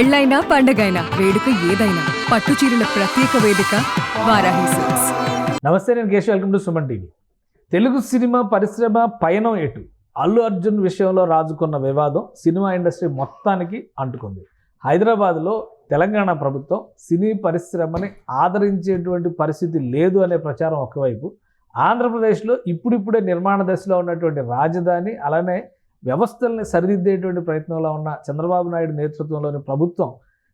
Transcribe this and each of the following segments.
పెళ్ళైనా పండగైనా వేడుక ఏదైనా పట్టు చీరల ప్రత్యేక వేదిక వారాహి సిల్క్స్. నమస్తే, నేను Keshav. Welcome to Suman TV. Telugu cinema పరిశ్రమ పయనం ఎటు? అల్లు అర్జున్ విషయంలో రాజుకున్న వివాదం సినిమా ఇండస్ట్రీ మొత్తానికి అంటుకుంది. హైదరాబాద్లో తెలంగాణ ప్రభుత్వం సినీ పరిశ్రమని ఆదరించేటువంటి పరిస్థితి లేదు అనే ప్రచారం ఒకవైపు, ఆంధ్రప్రదేశ్లో ఇప్పుడిప్పుడే నిర్మాణ దశలో ఉన్నటువంటి రాజధాని అలానే వ్యవస్థల్ని సరిదిద్దేటువంటి ప్రయత్నంలో ఉన్న చంద్రబాబు నాయుడు నేతృత్వంలోని ప్రభుత్వం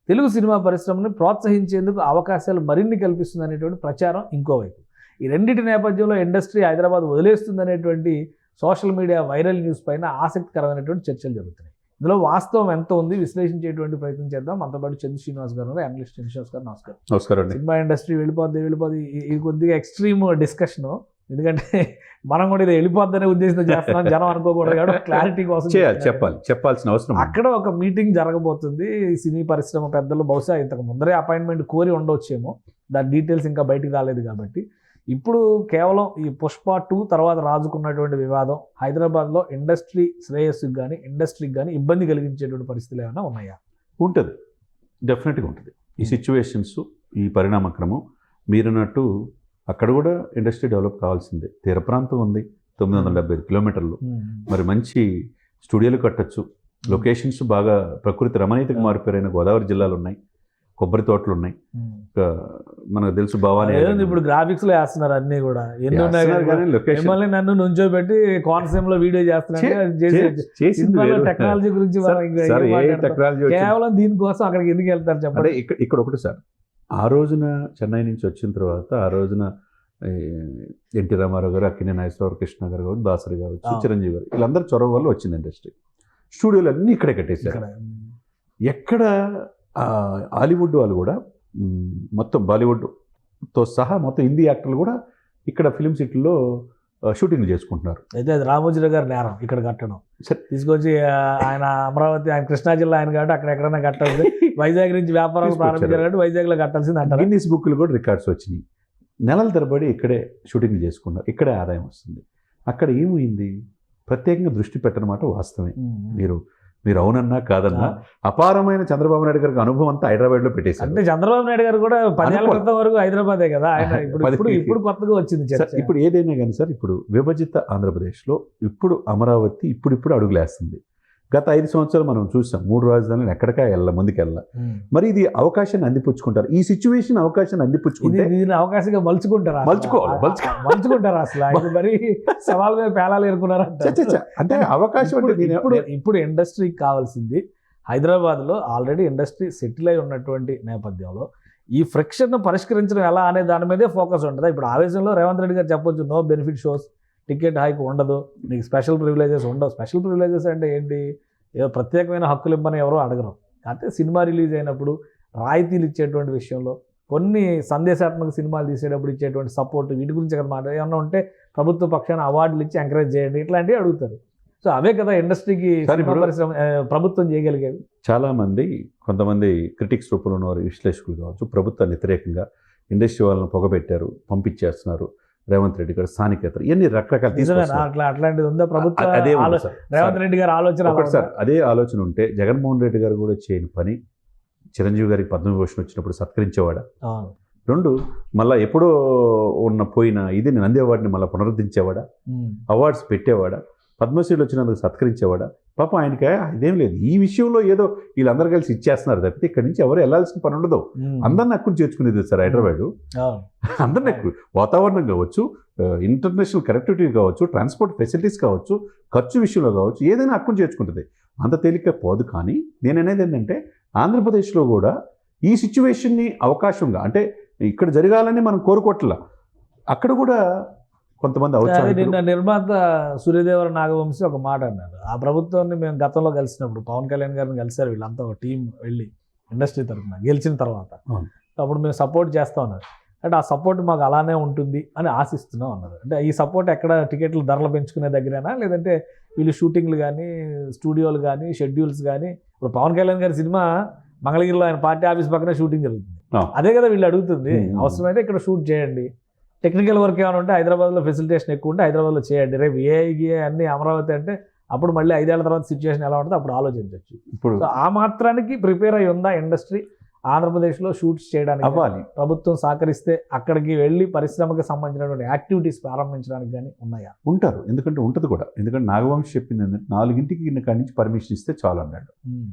తెలుగు సినిమా పరిశ్రమని ప్రోత్సహించేందుకు అవకాశాలు మరిన్ని కల్పిస్తుంది అనేటువంటి ప్రచారం ఇంకోవైపు. ఈ రెండింటి నేపథ్యంలో ఇండస్ట్రీ హైదరాబాద్ వదిలేస్తుందనేటువంటి సోషల్ మీడియా వైరల్ న్యూస్ పైన ఆసక్తికరమైనటువంటి చర్చలు జరుగుతున్నాయి. ఇందులో వాస్తవం ఎంత ఉంది విశ్లేషించేటువంటి ప్రయత్నం చేద్దాం. మనతో పాటు చంద్ర శ్రీనివాస్ గారు, అనలిస్ట్ చంద్ర శ్రీనివాస్ గారు. నమస్కారం. నమస్కారం. సినిమా ఇండస్ట్రీ వెళ్ళిపోద్ది ఇది కొద్దిగా ఎక్స్ట్రీమ్ డిస్కషను, ఎందుకంటే మనం కూడా ఇది వెళ్ళిపోద్దనే ఉద్దేశంతో చేస్తున్నాం, జనం అనుకోకూడదు కాబట్టి క్లారిటీ కోసం చెప్పాల్సిన అవసరం. అక్కడ ఒక మీటింగ్ జరగబోతుంది. సినీ పరిశ్రమ పెద్దలు బహుశా ఇంతకు ముందరే అపాయింట్మెంట్ కోరి ఉండవచ్చేమో, దాని డీటెయిల్స్ ఇంకా బయటికి రాలేదు కాబట్టి ఇప్పుడు కేవలం ఈ పుష్ప 2 తర్వాత రాజుకున్నటువంటి వివాదం హైదరాబాద్లో ఇండస్ట్రీ శ్రేయస్సుకి కానీ ఇండస్ట్రీకి కానీ ఇబ్బంది కలిగించేటువంటి పరిస్థితులు ఏమైనా ఉన్నాయా? ఉంటుంది, డెఫినెట్గా ఉంటుంది. ఈ సిచ్యువేషన్స్, ఈ పరిణామక్రమం మీరన్నట్టు అక్కడ కూడా ఇండస్ట్రీ డెవలప్ కావాల్సిందే. తీర ప్రాంతం ఉంది, 975 కిలోమీటర్లు. మరి మంచి స్టూడియోలు కట్టచ్చు, లొకేషన్స్ బాగా ప్రకృతి రమణీయతకు మారిపోయిన గోదావరి జిల్లాలు ఉన్నాయి, కొబ్బరి తోటలు ఉన్నాయి. మనకు తెలుసు భవానీ ఇప్పుడు గ్రాఫిక్స్ లో వేస్తున్నారు అన్ని కూడా. ఎన్ని ఉన్నాయి, నన్ను నుంచోబెట్టి కోనసీమలో వీడియో చేస్తున్నారు. టెక్నాలజీ గురించి కేవలం దీనికోసం అక్కడికి ఎందుకు వెళ్తారు చెప్పండి? ఇక్కడ ఒకటి సార్, ఆ రోజున చెన్నై నుంచి వచ్చిన తర్వాత ఆ రోజున ఎన్టీ రామారావు గారు, అక్కినే నాగేశ్వరరావు, కృష్ణ గారు కావచ్చు, దాసరి కావచ్చు, చిరంజీవి గారు, వీళ్ళందరూ చొరవ వల్ల వచ్చింది ఇండస్ట్రీ. స్టూడియోలు అన్నీ ఇక్కడే కట్టేశారు. ఎక్కడ హాలీవుడ్ వాళ్ళు కూడా మొత్తం బాలీవుడ్తో సహా మొత్తం హిందీ యాక్టర్లు కూడా ఇక్కడ ఫిలిం సిటీలో షూటింగ్ చేసుకుంటున్నారు. అయితే అది రామోజీరావు గారు నేరం ఇక్కడ కట్టడం. తీసుకొచ్చి ఆయన అమరావతి, ఆయన కృష్ణా జిల్లా ఆయన కాబట్టి అక్కడ ఎక్కడైనా కట్టాల్సింది. వైజాగ్ నుంచి వ్యాపారం ప్రారంభించారు కాబట్టి వైజాగ్లో కట్టాల్సింది అంటారు. గిన్నీస్ బుక్లు కూడా రికార్డ్స్ వచ్చినాయి. నెలల తరబడి ఇక్కడే షూటింగ్ చేసుకున్నారు, ఇక్కడే ఆదాయం వస్తుంది. అక్కడ ఏమైంది, ప్రత్యేకంగా దృష్టి పెట్టనమాట వాస్తవమే. మీరు అవునన్నా కాదన్నా అపారమైన చంద్రబాబు నాయుడు గారికి అనుభవం అంతా హైదరాబాద్లో పెట్టేశారు. అంటే చంద్రబాబు నాయుడు గారు కూడా 10 ఏళ్ల క్రితం వరకు హైదరాబాదే కదా ఆయన, ఇప్పుడు కొత్తగా వచ్చింది. ఇప్పుడు ఏదైనా కానీ సార్, ఇప్పుడు విభజిత ఆంధ్రప్రదేశ్లో ఇప్పుడు అమరావతి ఇప్పుడిప్పుడు అడుగులేస్తుంది. గత 5 సంవత్సరాలు మనం చూసాం, 3 రాజధానులు ఎక్కడికా ముందుకెళ్ళ. మరి ఇది అవకాశాన్ని అందిపుచ్చుకుంటారు. ఈ సిచ్యువేషన్ అవకాశాన్ని అందిపుచ్చుకుంటే దీన్ని అవకాశంగా మలుచుకుంటారు అసలు మరి సవాల్ మీద పేలాలు ఏరుకున్నారా అంటే అవకాశం. ఇప్పుడు ఇండస్ట్రీకి కావాల్సింది, హైదరాబాద్లో ఆల్రెడీ ఇండస్ట్రీ సెటిల్ అయి ఉన్నటువంటి నేపథ్యంలో ఈ ఫ్రిక్షన్ను పరిష్కరించడం ఎలా అనే దాని మీదే ఫోకస్ ఉంటుంది. ఇప్పుడు ఆవేశంలో రేవంత్ రెడ్డి గారు చెప్పొచ్చు, no benefit shows, ticket hike ఉండదు, నీకు స్పెషల్ ప్రివిలేజెస్ ఉండవు. స్పెషల్ ప్రివిలేజెస్ అంటే ఏంటి? ఏదో ప్రత్యేకమైన హక్కులు ఇవ్వని ఎవరో అడగరు. అంటే సినిమా రిలీజ్ అయినప్పుడు రాయితీలు ఇచ్చేటువంటి విషయంలో, కొన్ని సందేశాత్మక సినిమాలు తీసేటప్పుడు ఇచ్చేటువంటి సపోర్ట్, వీటి గురించి కదా మాట. ఏమన్నా ఉంటే ప్రభుత్వ పక్షాన అవార్డులు ఇచ్చి ఎంకరేజ్ చేయండి, ఇట్లాంటివి అడుగుతారు. సో అవే కదా ఇండస్ట్రీకి పరిశ్రమ ప్రభుత్వం చేయగలిగేవి. చాలామంది, కొంతమంది క్రిటిక్స్ రూపంలో ఉన్నవారు, విశ్లేషకులు కావచ్చు, ప్రభుత్వాన్ని వ్యతిరేకంగా ఇండస్ట్రీ వాళ్ళని పొగబెట్టారు, పంపించేస్తున్నారు. రేవంత్ రెడ్డి గారు స్థానికేతర ఇవన్నీ రకరకాల అట్లాంటిది ఉందా ప్రభుత్వం? రేవంత్ రెడ్డి గారు ఆలోచన సార్, అదే ఆలోచన ఉంటే జగన్మోహన్ రెడ్డి గారు కూడా చేయని పని. చిరంజీవి గారికి పద్మవిభూషణ్ వచ్చినప్పుడు సత్కరించేవాడా? 2 మళ్ళీ ఎప్పుడో పోయిన ఇది నంది అవార్డుని మళ్ళీ పునరుద్ధరించేవాడా? అవార్డ్స్ పెట్టేవాడా? పద్మశ్రీలు వచ్చినందుకు సత్కరించేవాడా? పాపం ఆయనకి ఇదేం లేదు. ఈ విషయంలో ఏదో వీళ్ళందరూ కలిసి ఇచ్చేస్తున్నారు తప్పితే ఇక్కడి నుంచి ఎవరు వెళ్ళాల్సిన పని ఉండదు. అందరిని హక్కును చేర్చుకునేది సార్ హైదరాబాద్. అందరినీ వాతావరణం కావచ్చు, ఇంటర్నేషనల్ కనెక్టివిటీ కావచ్చు, ట్రాన్స్పోర్ట్ ఫెసిలిటీస్ కావచ్చు, ఖర్చు విషయంలో కావచ్చు, ఏదైనా హక్కును చేర్చుకుంటుంది. అంత తేలిక పోదు. కానీ నేను అనేది ఏంటంటే, ఆంధ్రప్రదేశ్లో కూడా ఈ సిచ్యువేషన్ని అవకాశంగా, అంటే ఇక్కడ జరగాలని మనం కోరుకోవట్లా, అక్కడ కూడా కొంతమంది నిన్న నిర్మాత సూర్యదేవర నాగవంశీ ఒక మాట అన్నారు. ఆ ప్రభుత్వాన్ని మేము గతంలో కలిసినప్పుడు పవన్ కళ్యాణ్ గారిని కలిసారు, వీళ్ళంతా ఒక టీం వెళ్ళి ఇండస్ట్రీ తరఫున గెలిచిన తర్వాత, అప్పుడు మేము సపోర్ట్ చేస్తూ ఉన్నారు. అంటే ఆ సపోర్ట్ మాకు అలానే ఉంటుంది అని ఆశిస్తున్నాం అన్నారు. అంటే ఈ సపోర్ట్ ఎక్కడ టికెట్లు ధరలు పెంచుకునే దగ్గరేనా, లేదంటే వీళ్ళు షూటింగ్లు కానీ, స్టూడియోలు కానీ, షెడ్యూల్స్ కానీ? ఇప్పుడు పవన్ కళ్యాణ్ గారి సినిమా మంగళగిరిలో ఆయన పార్టీ ఆఫీస్ పక్కనే షూటింగ్ జరుగుతుంది. అదే కదా వీళ్ళు అడుగుతుంది. అవసరమైతే ఇక్కడ షూట్ చేయండి, టెక్నికల్ వర్క్ ఏమైనా ఉంటే హైదరాబాద్లో ఫెసిలిటేషన్ ఎక్కువ ఉంటే హైదరాబాద్లో చేయండి. రేపు ఏఐకి అన్ని అమరావతి అంటే అప్పుడు మళ్ళీ 5 ఏళ్ల తర్వాత సిచ్యువేషన్ ఎలా ఉంటుందో అప్పుడు ఆలోచించవచ్చు. ఇప్పుడు సో ఆ మాత్రానికి ప్రిపేర్ అయి ఉందా ఇండస్ట్రీ ఆంధ్రప్రదేశ్లో షూట్స్ చేయడానికి? అవ్వాలి. ప్రభుత్వం సహకరిస్తే అక్కడికి వెళ్ళి పరిశ్రమకి సంబంధించినటువంటి యాక్టివిటీస్ ప్రారంభించడానికి కానీ ఉన్నాయా? ఉంటారు, ఎందుకంటే ఉంటుంది కూడా. ఎందుకంటే నాగవంశి చెప్పింది ఏంటంటే 4కి కాడి నుంచి పర్మిషన్ ఇస్తే చాలు అన్నాడు.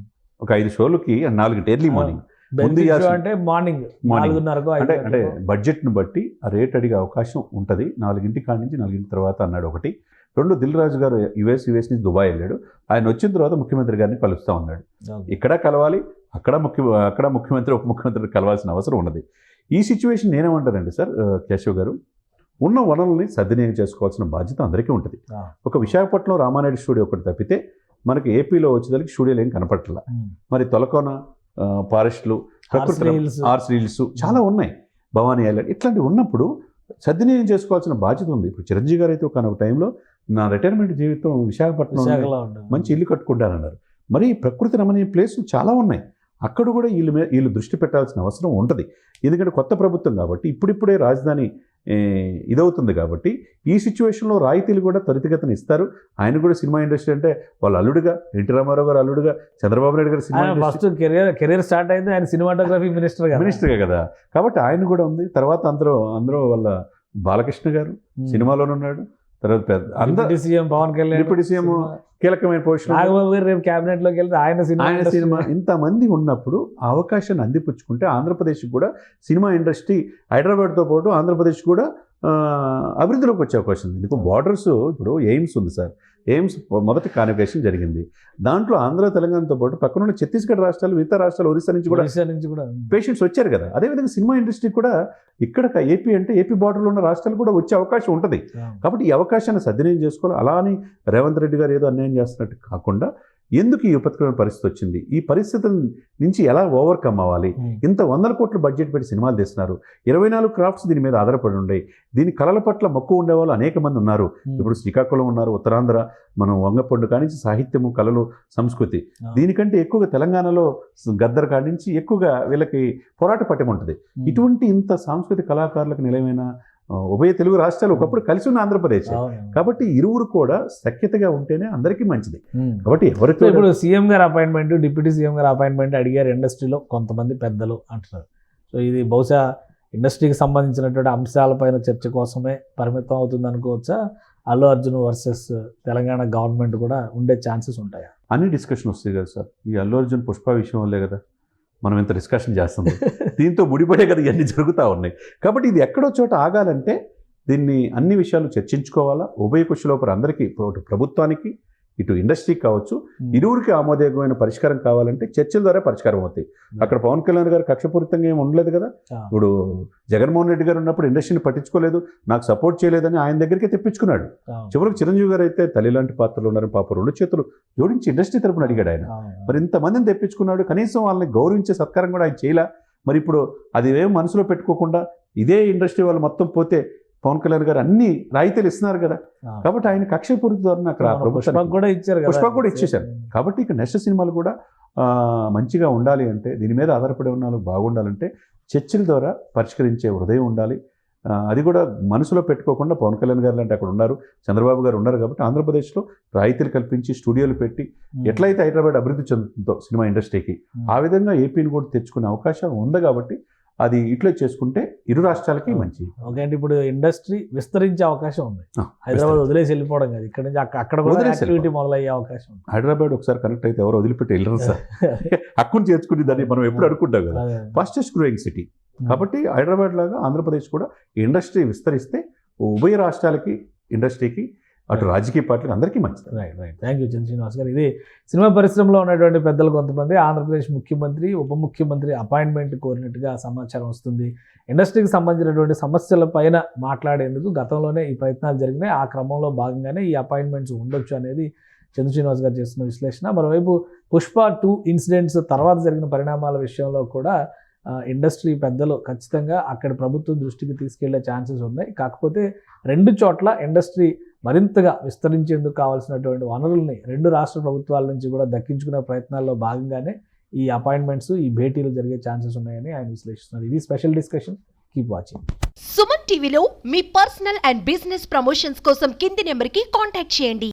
ఒక 5 షోలకి 4 ఎర్లీ మార్నింగ్ ముందు అంటే మార్నింగ్ 4:30 అంటే బడ్జెట్ను బట్టి ఆ రేట్ అడిగే అవకాశం ఉంటుంది. 4 కాడి నుంచి 4 తర్వాత అన్నాడు ఒకటి. 2 దిల్ రాజు గారు యుఎస్ నుంచి దుబాయ్ వెళ్ళాడు. ఆయన వచ్చిన తర్వాత ముఖ్యమంత్రి గారిని కలుస్తా ఉన్నాడు. ఇక్కడ కలవాలి, అక్కడ ముఖ్యమంత్రి ఉప ముఖ్యమంత్రి కలవాల్సిన అవసరం ఉన్నది. ఈ సిచ్యువేషన్ నేనేమంటానండి సార్ కేశవ్ గారు, ఉన్న వనరుల్ని సద్వినియోగం చేసుకోవాల్సిన బాధ్యత అందరికీ ఉంటుంది. ఒక విశాఖపట్నం రామానాయుడు స్టూడియో ఒకటి తప్పితే మనకి ఏపీలో వచ్చేదానికి స్టూడియోలు ఏం కనపట్ల. మరి తొలకోన ఫారెస్ట్లు, ఆర్ట్స్ రీల్స్ చాలా ఉన్నాయి, భవానీ ఐలాండ్ ఇట్లాంటివి ఉన్నప్పుడు సద్వినియోగం చేసుకోవాల్సిన బాధ్యత ఉంది. ఇప్పుడు చిరంజీవి గారు అయితే ఒక టైంలో నా రిటైర్మెంట్ జీవితం విశాఖపట్నం మంచి ఇల్లు కట్టుకుంటానన్నారు. మరి ప్రకృతి రమణీయ ప్లేస్ చాలా ఉన్నాయి, అక్కడ కూడా వీళ్ళు దృష్టి పెట్టాల్సిన అవసరం ఉంటుంది. ఎందుకంటే కొత్త ప్రభుత్వం కాబట్టి ఇప్పుడిప్పుడే రాజధాని ఇదవుతుంది కాబట్టి ఈ సిచ్యువేషన్లో రాయితీలు కూడా త్వరితగతిన ఇస్తారు. ఆయన కూడా సినిమా ఇండస్ట్రీ అంటే వాళ్ళ అల్లుడుగా, ఎన్టీ రామారావు గారు అల్లుడుగా, చంద్రబాబు నాయుడు గారు సినిమా ఫస్ట్ కెరీర్ స్టార్ట్ అయింది ఆయన సినిమాటోగ్రఫీ మినిస్టర్గా కదా. కాబట్టి ఆయన కూడా ఉంది. తర్వాత అందరూ వాళ్ళ బాలకృష్ణ గారు సినిమాలోనే ఉన్నాడు. తర్వాత deputy CM Pawan Kalyan, deputy CM కీలకమైన పొజిషన్, నాగబాబు గారు రేపు క్యాబినెట్ లోకి వెళ్తే ఆయన సినిమా ఇంతమంది ఉన్నప్పుడు ఆ అవకాశాన్ని అందిపుచ్చుకుంటే ఆంధ్రప్రదేశ్ కూడా సినిమా ఇండస్ట్రీ హైదరాబాద్తో పాటు ఆంధ్రప్రదేశ్ కూడా అభివృద్ధిలోకి వచ్చే అవకాశం ఉంది. ఎందుకు బార్డర్స్ ఇప్పుడు ఎయిమ్స్ ఉంది సార్, ఎయిమ్స్ మొదటి కాన్వకేషన్ జరిగింది. దాంట్లో ఆంధ్ర తెలంగాణతో పాటు పక్కనున్న ఛత్తీస్గఢ్ రాష్ట్రాలు, మిగతా రాష్ట్రాలు, ఒరిస్సా నుంచి కూడా పేషెంట్స్ వచ్చారు కదా. అదేవిధంగా సినిమా ఇండస్ట్రీ కూడా ఇక్కడ ఏపీ అంటే ఏపీ బార్డర్లో ఉన్న రాష్ట్రాలు కూడా వచ్చే అవకాశం ఉంటుంది. కాబట్టి ఈ అవకాశాన్ని సద్వినియోగం చేసుకోవాలి. అలా అని రేవంత్ రెడ్డి గారు ఏదో అన్యాయం చేస్తున్నట్టు కాకుండా ఎందుకు ఈ విపత్కరమైన పరిస్థితి వచ్చింది, ఈ పరిస్థితుల నుంచి ఎలా ఓవర్కమ్ అవ్వాలి, ఇంత 100 కోట్ల బడ్జెట్ పెట్టి సినిమాలు తీస్తున్నారు, 24 క్రాఫ్ట్స్ దీని మీద ఆధారపడి ఉన్నాయి, దీని కళల పట్ల మక్కువ ఉండేవాళ్ళు అనేక మంది ఉన్నారు. ఇప్పుడు శ్రీకాకుళం ఉన్నారు, ఉత్తరాంధ్ర, మనం వంగపండు కానించి సాహిత్యము, కళలు, సంస్కృతి, దీనికంటే ఎక్కువగా తెలంగాణలో గద్దర్ కాడి నుంచి ఎక్కువగా వీళ్ళకి పోరాట పట్టం ఉంటుంది. ఇటువంటి ఇంత సాంస్కృతిక కళాకారులకు నిలయమైన ఉభయ తెలుగు రాష్ట్రాలు ఒకప్పుడు కలిసి ఉన్న ఆంధ్రప్రదేశ్. కాబట్టి ఇరువురు కూడా సఖ్యతగా ఉంటేనే అందరికీ మంచిది. కాబట్టి ఎవరికి ఇప్పుడు సీఎం గారు అపాయింట్మెంట్, డిప్యూటీ సీఎం గారు అపాయింట్మెంట్ అడిగారు ఇండస్ట్రీలో కొంతమంది పెద్దలు అంటున్నారు. సో ఇది బహుశా ఇండస్ట్రీకి సంబంధించినటువంటి అంశాలపైన చర్చ కోసమే పరిమితం అవుతుంది అనుకోవచ్చా? అల్లు అర్జున్ వర్సెస్ తెలంగాణ గవర్నమెంట్ కూడా ఉండే ఛాన్సెస్ ఉంటాయా? అన్ని డిస్కషన్ వస్తాయి కదా సార్. ఈ అల్లు అర్జున్ పుష్ప విషయం వల్లే కదా మనం ఇంత డిస్కషన్ చేస్తుంది. దీంతో ముడిపడే కదా ఇవన్నీ జరుగుతూ ఉన్నాయి. కాబట్టి ఇది ఎక్కడో చోట ఆగాలంటే దీన్ని అన్ని విషయాలు చర్చించుకోవాలా. ఉభయ కుశలోపరి అందరికీ, ప్రభుత్వానికి, ఇటు ఇండస్ట్రీకి కావచ్చు, ఇరువురికి ఆమోదయోగ్యమైన పరిష్కారం కావాలంటే చర్చల ద్వారా పరిష్కారం అవుతాయి. అక్కడ పవన్ కళ్యాణ్ గారు కక్షపూరితంగా ఏమి ఉండలేదు కదా. ఇప్పుడు జగన్మోహన్ రెడ్డి గారు ఉన్నప్పుడు ఇండస్ట్రీని పట్టించుకోలేదు, నాకు సపోర్ట్ చేయలేదని ఆయన దగ్గరికి తెప్పించుకున్నాడు. చివరికి చిరంజీవి గారు అయితే తల్లి లాంటి పాత్రలు ఉన్నారు, పాప 2 చేతులు జోడించి ఇండస్ట్రీ తరపున అడిగాడు ఆయన. మరి ఇంతమందిని తెప్పించుకున్నాడు, కనీసం వాళ్ళని గౌరవించే సత్కారం కూడా ఆయన చేయలే. మరి ఇప్పుడు అది ఏం మనసులో పెట్టుకోకుండా ఇదే ఇండస్ట్రీ వాళ్ళు మొత్తం పోతే పవన్ కళ్యాణ్ గారు అన్ని రాయితీలు ఇస్తున్నారు కదా. కాబట్టి ఆయన కక్షపూరిత ద్వారా పుష్పకు కూడా ఇచ్చేశారు. కాబట్టి ఇక నెక్స్ట్ సినిమాలు కూడా మంచిగా ఉండాలి అంటే, దీని మీద ఆధారపడి ఉన్న వాళ్ళు బాగుండాలంటే చర్చల ద్వారా పరిష్కరించే హృదయం ఉండాలి. అది కూడా మనసులో పెట్టుకోకుండా పవన్ కళ్యాణ్ గారు లాంటి అక్కడ ఉన్నారు, చంద్రబాబు గారు ఉన్నారు. కాబట్టి ఆంధ్రప్రదేశ్లో రాయితీలు కల్పించి స్టూడియోలు పెట్టి ఎట్లయితే హైదరాబాద్ అభివృద్ధి చెందుతుందో సినిమా ఇండస్ట్రీకి, ఆ విధంగా ఏపీని కూడా తెచ్చుకునే అవకాశం ఉంది. కాబట్టి అది ఇట్లా చేసుకుంటే ఇరు రాష్ట్రాలకి మంచి. ఓకే అండి, ఇప్పుడు ఇండస్ట్రీ విస్తరించే అవకాశం ఉంది. హైదరాబాద్ వదిలేసి వెళ్ళిపోవడం కాదు, ఇక్కడ నుంచి అక్కడ కూడా యాక్టివిటీ మొదలయ్యే అవకాశం ఉంది. హైదరాబాద్ ఒకసారి కనెక్ట్ అయితే ఎవరు వదిలిపెట్టి వెళ్ళరు సార్. అక్కడి చేర్చుకుని దాన్ని మనం ఎప్పుడు అనుకుంటాం కదా, ఫాస్టెస్ట్ గ్రోయింగ్ సిటీ. కాబట్టి హైదరాబాద్ లాగా ఆంధ్రప్రదేశ్ కూడా ఇండస్ట్రీ విస్తరిస్తే ఉభయ రాష్ట్రాలకి, ఇండస్ట్రీకి, అటు రాజకీయ పార్టీలకు అందరికీ మంచిది. రైట్. థ్యాంక్ యూ శ్రీనివాస్ గారు. ఇది సినిమా పరిశ్రమలో ఉన్నటువంటి పెద్దలు కొంతమంది ఆంధ్రప్రదేశ్ ముఖ్యమంత్రి, ఉప ముఖ్యమంత్రి అపాయింట్మెంట్ కోరినట్టుగా సమాచారం వస్తుంది. ఇండస్ట్రీకి సంబంధించినటువంటి సమస్యల పైన మాట్లాడేందుకు గతంలోనే ఈ ప్రయత్నాలు జరిగినాయి. ఆ క్రమంలో భాగంగానే ఈ అపాయింట్మెంట్స్ ఉండొచ్చు అనేది చంద్ర శ్రీనివాస్ గారు చేస్తున్న విశ్లేషణ. మరోవైపు పుష్ప 2 ఇన్సిడెంట్స్ తర్వాత జరిగిన పరిణామాల విషయంలో కూడా ఇండస్ట్రీ పెద్దలు ఖచ్చితంగా అక్కడ ప్రభుత్వం దృష్టికి తీసుకెళ్లే ఛాన్సెస్ ఉన్నాయి. కాకపోతే 2 చోట్ల ఇండస్ట్రీ మరింతగా విస్తరించేందుకు కావాల్సినటువంటి వనరుల్ని 2 రాష్ట్ర ప్రభుత్వాల నుంచి కూడా దక్కించుకునే ప్రయత్నాల్లో భాగంగానే ఈ అపాయింట్మెంట్స్, ఈ భేటీలు జరిగే ఛాన్సెస్ ఉన్నాయని ఆయన విశ్లేషిస్తున్నారు. ఇది special discussion. Keep watching. Suman టీవీలో మీ పర్సనల్ అండ్ బిజినెస్ ప్రమోషన్స్ కోసం కింది నెంబర్కి కాంటాక్ట్ చేయండి.